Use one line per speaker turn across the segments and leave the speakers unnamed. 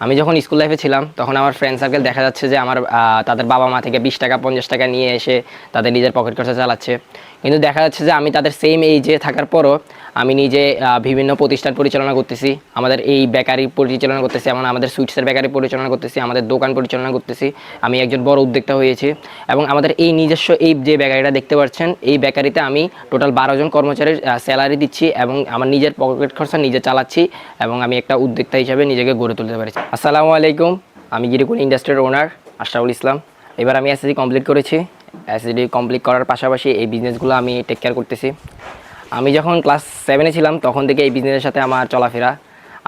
আমি যখন স্কুল লাইফে ছিলাম তখন আমার ফ্রেন্ড সার্কেল দেখা যাচ্ছে যে আমার তাদের বাবা মা থেকে 20 টাকা 50 টাকা নিয়ে এসে তাদের নিজের পকেট খরচা চালাচ্ছে। কিন্তু দেখা যাচ্ছে যে আমি তাদের সেম এইজে থাকার পরও আমি নিজে বিভিন্ন প্রতিষ্ঠান পরিচালনা করতেছি, আমাদের এই বেকারি পরিচালনা করতেছি, এমন আমাদের সুইটসের বেকারি পরিচালনা করতেছি, আমাদের দোকান পরিচালনা করতেছি। আমি একজন বড় উদ্যোক্তা হয়েছি এবং আমাদের এই নিজস্ব এই যে বেকারিটা দেখতে পাচ্ছেন, এই বেকারিতে আমি টোটাল 12 জন কর্মচারীর স্যালারি দিচ্ছি এবং আমার নিজের পকেট খরচা নিজে চালাচ্ছি এবং আমি একটা উদ্যোক্তা হিসেবে নিজেকে গড়ে তুলতে পারছি। আসসালামু আলাইকুম, আমি গিরিকুল ইন্ডাস্ট্রির ওনার আশরাফুল ইসলাম। এবার আমি এসএসসি কমপ্লিট করেছি। এসএসসি কমপ্লিট করার পাশাপাশি এই বিজনেসগুলো আমি টেক কেয়ার করতেছি। আমি যখন ক্লাস 7-এ ছিলাম তখন থেকে এই বিজনেসের সাথে আমার চলাফেরা।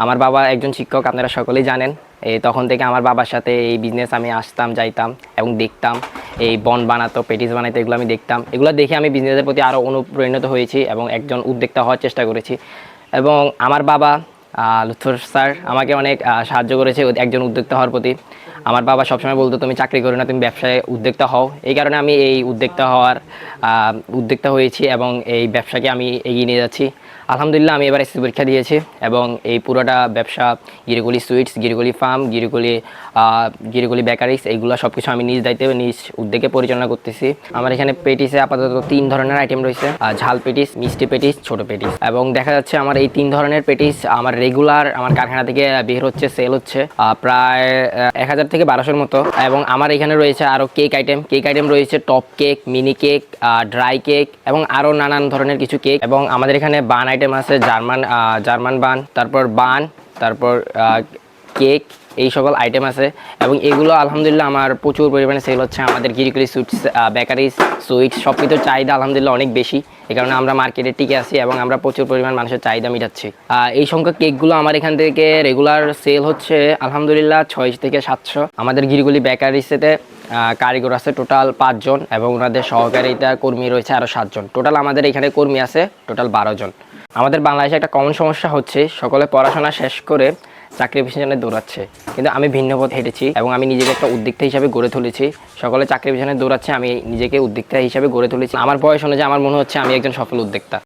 আমার বাবা একজন শিক্ষক, আপনারা সকলেই জানেন। তখন থেকে আমার বাবার সাথে এই বিজনেস আমি আসতাম, যাইতাম এবং দেখতাম। এই বন বানাতো, পেটিস বানাইতো, এগুলো আমি দেখতাম। এগুলো দেখে আমি বিজনেসের প্রতি আরও অনুপ্রাণিত হয়েছি এবং একজন উদ্যোক্তা হওয়ার চেষ্টা করেছি। এবং আমার বাবা লুৎফর স্যার আমাকে অনেক সাহায্য করেছে একজন উদ্যোক্তা হওয়ার প্রতি। আমার বাবা সবসময় বলতো, তুমি চাকরি করো না, তুমি ব্যবসায় উদ্যোক্তা হও। এই কারণে আমি এই উদ্যোক্তা হয়েছি এবং এই ব্যবসাকে আমি এগিয়ে নিয়ে যাচ্ছি। আলহামদুলিল্লাহ আমি এবার এসএসসি পরীক্ষা দিয়েছি এবং এই পুরোটা ব্যবসা গিরিকুলি সুইটস, গিরিকুলি ফার্ম, গিরিকুলি বেকারিস, এইগুলো সব কিছু আমি নিজ দায়িত্বে নিজ উদ্যোগে পরিচালনা করতেছি। আমার এখানে পেটিসে আপাতত 3 ধরনের আইটেম রয়েছে, ঝাল পেটিস, মিষ্টি পেটিস, ছোট পেটিস। এবং দেখা যাচ্ছে আমার এই 3 ধরনের পেটিস আমার রেগুলার আমার কারখানা থেকে বের হচ্ছে, সেল হচ্ছে প্রায় 1000 থেকে 1200-এর মতো। এবং আমার এখানে রয়েছে আরও কেক আইটেম রয়েছে, top cake, mini cake, dry cake এবং আরও নানান ধরনের কিছু কেক। এবং আমাদের এখানে বান আইটেম আছে, জার্মান বান, তারপর কেক, এই সকল আইটেম আছে। এবং এগুলো আলহামদুলিল্লাহ আমার প্রচুর পরিমাণে সেল হচ্ছে। আমাদের গিরিকুলি সুইটস, বেকারিজ, সুইটস সব কিছুর চাহিদা আলহামদুলিল্লাহ অনেক বেশি। এই কারণে আমরা মার্কেটে টিকে আছি এবং আমরা প্রচুর পরিমাণ মানুষের চাহিদা মেটাচ্ছি। এই সংখ্যক কেকগুলো আমার এখান থেকে রেগুলার সেল হচ্ছে আলহামদুলিল্লাহ 600 থেকে 700। আমাদের গিরিকুলি বেকারিজেতে কারিগর আছে টোটাল 5 জন এবং ওনাদের সহকারিতা কর্মী রয়েছে আরও 7 জন। টোটাল আমাদের এখানে কর্মী আছে টোটাল 12 জন। আমাদের বাংলাদেশে একটা কমন সমস্যা হচ্ছে, সকলে পড়াশোনা শেষ করে চাকরির পিছনে দৌড়াচ্ছে, কিন্তু আমি ভিন্ন পথ হেঁটেছি এবং আমি নিজেকে একটা উদ্যোক্তা হিসাবে গড়ে তুলেছি। সকলে চাকরির পিছনে দৌড়াচ্ছে, আমি নিজেকে উদ্যোক্তা হিসাবে গড়ে তুলেছি। আমার বয়স অনুযায়ী আমার মনে হচ্ছে আমি একজন সফল উদ্যোক্তা।